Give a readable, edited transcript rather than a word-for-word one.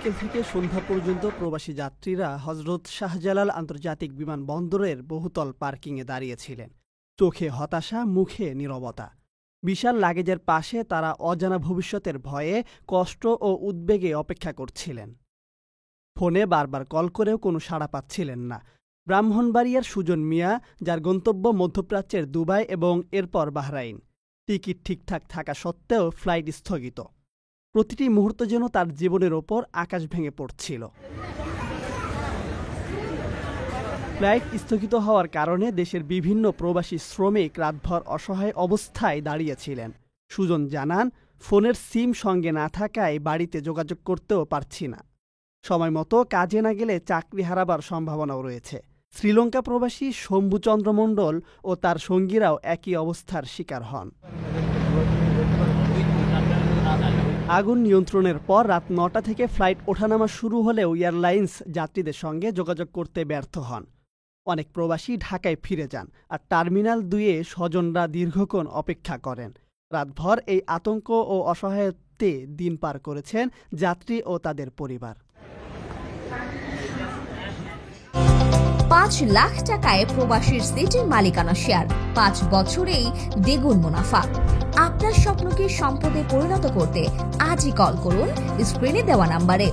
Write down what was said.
বিকেল থেকে সন্ধ্যা পর্যন্ত প্রবাসী যাত্রীরা হজরত শাহজালাল আন্তর্জাতিক বিমানবন্দরের বহুতল পার্কিংয়ে দাঁড়িয়েছিলেন। চোখে হতাশা, মুখে নীরবতা। বিশাল লাগেজের পাশে তারা অজানা ভবিষ্যতের ভয়ে, কষ্ট ও উদ্বেগে অপেক্ষা করছিলেন। ফোনে বারবার কল করেও কোনো সাড়া পাচ্ছিলেন না। ব্রাহ্মণবাড়িয়ার সুজন মিয়া, যার গন্তব্য মধ্যপ্রাচ্যের দুবাই এবং এরপর বাহরাইন। টিকিট ঠিকঠাক থাকা সত্ত্বেও ফ্লাইট স্থগিত। প্রতিটি মুহূর্ত যেন তার জীবনের ওপর আকাশ ভেঙে পড়ছিল। ফ্লাইট স্থগিত হওয়ার কারণে দেশের বিভিন্ন প্রবাসী শ্রমিক রাতভর অসহায় অবস্থায় দাঁড়িয়েছিলেন। সুজন জানান, ফোনের সিম সঙ্গে না থাকায় বাড়িতে যোগাযোগ করতেও পারছি না। সময় মতো কাজে না গেলে চাকরি হারাবার সম্ভাবনাও রয়েছে। শ্রীলঙ্কা প্রবাসী শম্ভুচন্দ্র মণ্ডল ও তার সঙ্গীরাও একই অবস্থার শিকার হন। আগুন নিয়ন্ত্রণের পর রাত ৯টা থেকে ফ্লাইট ওঠানামা শুরু হলেও এয়ারলাইন্স যাত্রীদের সঙ্গে যোগাযোগ করতে ব্যর্থ হন। অনেক প্রবাসী ঢাকায় ফিরে যান, আর টার্মিনাল ২-এ স্বজনরা দীর্ঘক্ষণ অপেক্ষা করেন। রাতভর এই আতঙ্ক ও অসহায়ত্বে দিন পার করেছেন যাত্রী ও তাদের পরিবার। ৫ লাখ টাকায় প্রবাসীর সিটির মালিকানা শেয়ার, ৫ বছরেই দ্বিগুণ মুনাফা। আপনার স্বপ্নকে সম্পদে পরিণত করতে আজই কল করুন স্ক্রিনে দেওয়া নাম্বারে।